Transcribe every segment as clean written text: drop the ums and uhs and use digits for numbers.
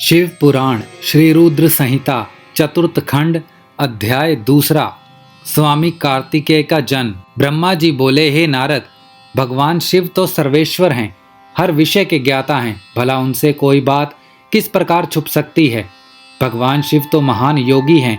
शिव पुराण श्री रुद्र संहिता चतुर्थ खंड अध्याय दूसरा। स्वामी कार्तिकेय का जन्म। ब्रह्मा जी बोले, हे नारद, भगवान शिव तो सर्वेश्वर हैं, हर विषय के ज्ञाता हैं, भला उनसे कोई बात किस प्रकार छुप सकती है। भगवान शिव तो महान योगी हैं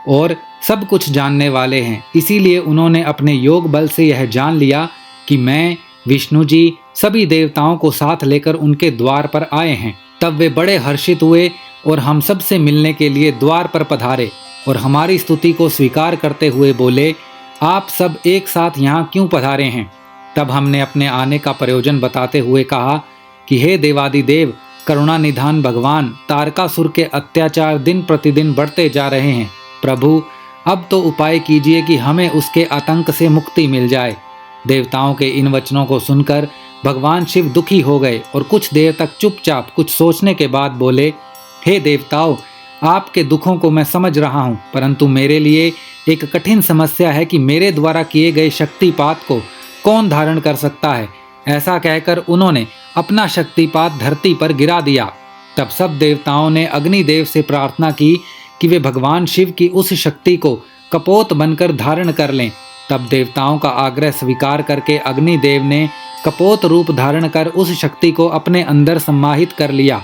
और सब कुछ जानने वाले हैं, इसीलिए उन्होंने अपने योग बल से यह जान लिया कि मैं विष्णु जी सभी देवताओं को साथ लेकर उनके द्वार पर आए हैं। तब वे बड़े हर्षित हुए और हम सब से मिलने के लिए द्वार पर पधारे और हमारी स्तुति को स्वीकार करते हुए बोले, आप सब एक साथ यहाँ क्यों पधारे हैं। तब हमने अपने आने का प्रयोजन बताते हुए कहा कि हे देवादिदेव, करुणा निधान भगवान, तारकासुर के अत्याचार दिन प्रतिदिन बढ़ते जा रहे हैं। प्रभु, अब तो उपाय कीजिए कि हमें उसके आतंक से मुक्ति मिल जाए। देवताओं के इन वचनों को सुनकर भगवान शिव दुखी हो गए और कुछ देर तक चुपचाप कुछ सोचने के बाद बोले, हे देवताओं, आपके दुखों को मैं समझ रहा हूँ, परंतु मेरे लिए एक कठिन समस्या है कि मेरे द्वारा किए गए शक्तिपात को कौन धारण कर सकता है। ऐसा कहकर उन्होंने अपना शक्तिपात धरती पर गिरा दिया। तब सब देवताओं ने अग्निदेव से प्रार्थना की कि वे भगवान शिव की उस शक्ति को कपोत बनकर धारण कर लें। तब देवताओं का आग्रह स्वीकार करके अग्निदेव ने कपोत रूप धारण कर उस शक्ति को अपने अंदर समाहित कर लिया।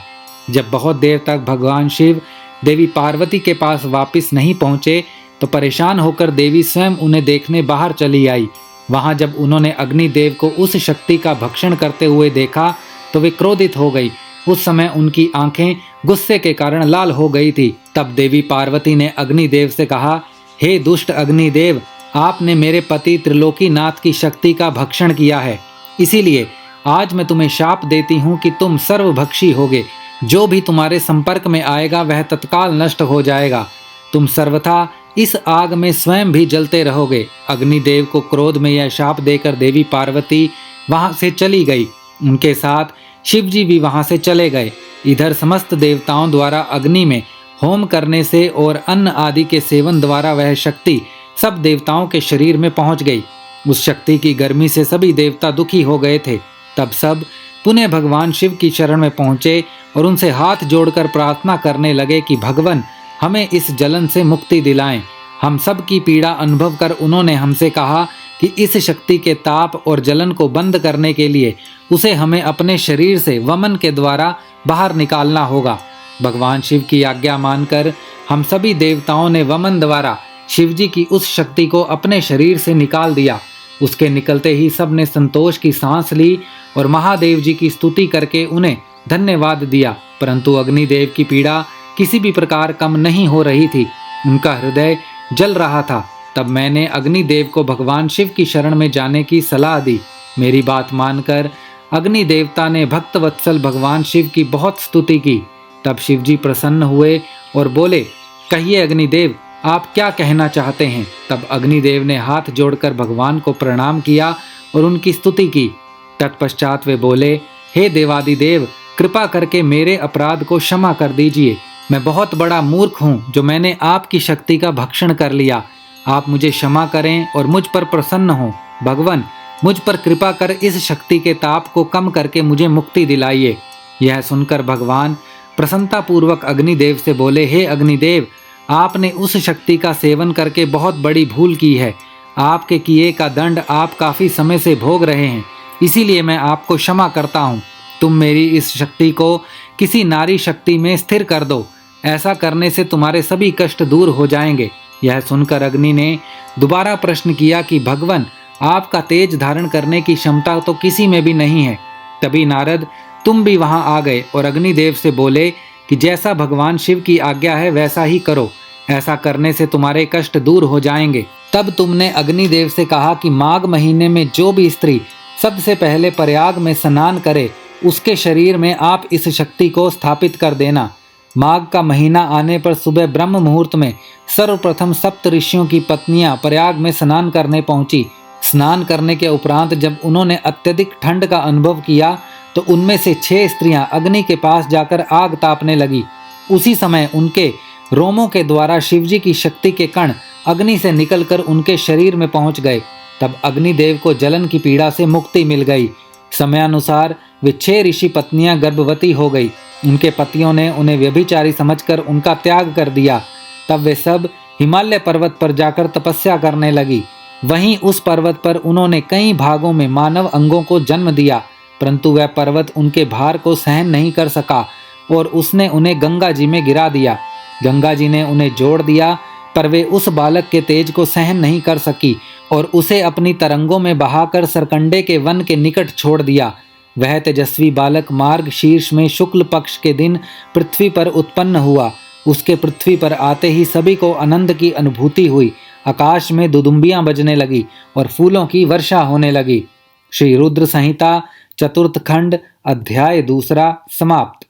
जब बहुत देर तक भगवान शिव देवी पार्वती के पास वापस नहीं पहुंचे तो परेशान होकर देवी स्वयं उन्हें देखने बाहर चली आई। वहां जब उन्होंने अग्निदेव को उस शक्ति का भक्षण करते हुए देखा तो वे क्रोधित हो गई। उस समय उनकी आंखें गुस्से के कारण लाल हो गई थी। तब देवी पार्वती ने अग्निदेव से कहा, हे दुष्ट अग्निदेव, आपने मेरे पति त्रिलोकीनाथ की शक्ति का भक्षण किया है, इसीलिए आज मैं तुम्हें शाप देती हूँ कि तुम सर्वभक्षी होगे। जो भी तुम्हारे संपर्क में आएगा वह तत्काल नष्ट हो जाएगा। तुम सर्वथा इस आग में स्वयं भी जलते रहोगे। अग्निदेव को क्रोध में यह शाप देकर देवी पार्वती वहां से चली गई। उनके साथ शिवजी भी वहां से चले गए। इधर समस्त देवताओं द्वारा अग्नि में होम करने से और अन्न आदि के सेवन द्वारा वह शक्ति सब देवताओं के शरीर में पहुंच गई। उस शक्ति की गर्मी से सभी देवता दुखी हो गए थे। तब सब पुनः भगवान शिव की शरण में पहुंचे और उनसे हाथ जोड़कर प्रार्थना करने लगे कि भगवान, हमें इस जलन से मुक्ति दिलाएं। हम सब की पीड़ा अनुभव कर उन्होंने हमसे कहा कि इस शक्ति के ताप और जलन को बंद करने के लिए उसे हमें अपने शरीर से वमन के द्वारा बाहर निकालना होगा। भगवान शिव की आज्ञा मानकर हम सभी देवताओं ने वमन द्वारा शिवजी की उस शक्ति को अपने शरीर से निकाल दिया। उसके निकलते ही सब ने संतोष की सांस ली और महादेव जी की स्तुति करके उन्हें धन्यवाद दिया। परंतु अग्निदेव की पीड़ा किसी भी प्रकार कम नहीं हो रही थी, उनका हृदय जल रहा था। तब मैंने अग्निदेव को भगवान शिव की शरण में जाने की सलाह दी। मेरी बात मानकर अग्नि देवता ने भक्त वत्सल भगवान शिव की बहुत स्तुति की। तब शिवजी प्रसन्न हुए और बोले, कहिए अग्निदेव, आप क्या कहना चाहते हैं। तब अग्निदेव ने हाथ जोड़कर भगवान को प्रणाम किया और उनकी स्तुति की। तत्पश्चात वे बोले, हे देवादिदेव, कृपा करके मेरे अपराध को क्षमा कर दीजिए। मैं बहुत बड़ा मूर्ख हूँ जो मैंने आपकी शक्ति का भक्षण कर लिया। आप मुझे क्षमा करें और मुझ पर प्रसन्न हो। भगवान, मुझ पर कृपा कर इस शक्ति के ताप को कम करके मुझे मुक्ति दिलाइए। यह सुनकर भगवान प्रसन्नतापूर्वक अग्निदेव से बोले, हे अग्निदेव, आपने उस शक्ति का सेवन करके बहुत बड़ी भूल की है। आपके किए का दंड आप काफी समय से भोग रहे हैं, इसीलिए मैं आपको क्षमा करता हूँ। तुम मेरी इस शक्ति को किसी नारी शक्ति में स्थिर कर दो, ऐसा करने से तुम्हारे सभी कष्ट दूर हो जाएंगे। यह सुनकर अग्नि ने दोबारा प्रश्न किया कि भगवान, आपका तेज धारण करने की क्षमता तो किसी में भी नहीं है। तभी नारद, तुम भी वहां आ गए और अग्निदेव से बोले कि जैसा भगवान शिव की आज्ञा है वैसा ही करो, ऐसा करने से तुम्हारे कष्ट दूर हो जाएंगे। तब तुमने अग्निदेव से कहा कि माघ महीने में जो भी स्त्री सबसे पहले प्रयाग में स्नान करे उसके शरीर में आप इस शक्ति को स्थापित कर देना। माघ का महीना आने पर सुबह ब्रह्म मुहूर्त में सर्वप्रथम सप्त ऋषियों की पत्नियां प्रयाग में स्नान करने पहुंची। स्नान करने के उपरांत जब उन्होंने अत्यधिक ठंड का अनुभव किया तो उनमें से 6 स्त्रियां अग्नि के पास जाकर आग तापने लगी। उसी समय उनके रोमों के द्वारा शिवजी की शक्ति के कण अग्नि से निकलकर उनके शरीर में पहुंच गए। तब अग्निदेव को जलन की पीड़ा से मुक्ति मिल गई। समयानुसार वे 6 ऋषि पत्नियां गर्भवती हो गई। उनके पतियों ने उन्हें व्यभिचारी समझकर उनका त्याग कर दिया। तब वे सब हिमालय पर्वत पर जाकर तपस्या करने लगी। वहीं उस पर्वत पर उन्होंने कई भागों में मानव अंगों को जन्म दिया, परंतु वह पर्वत उनके भार को सहन नहीं कर सका और उसने उन्हें गंगा जी में गिरा दिया। गंगा जी ने उन्हें जोड़ दिया, पर वे उस बालक के तेज को सहन नहीं कर सकी और उसे अपनी तरंगों में बहाकर सरकंडे के वन के निकट छोड़ दिया। वह तेजस्वी बालक मार्ग शीर्ष में शुक्ल पक्ष के दिन पृथ्वी पर उत्पन्न हुआ। उसके पृथ्वी पर आते ही सभी को आनंद की अनुभूति हुई। आकाश में दुदुम्बियां बजने लगी और फूलों की वर्षा होने लगी। श्री रुद्र संहिता चतुर्थ खंड अध्याय दूसरा समाप्त।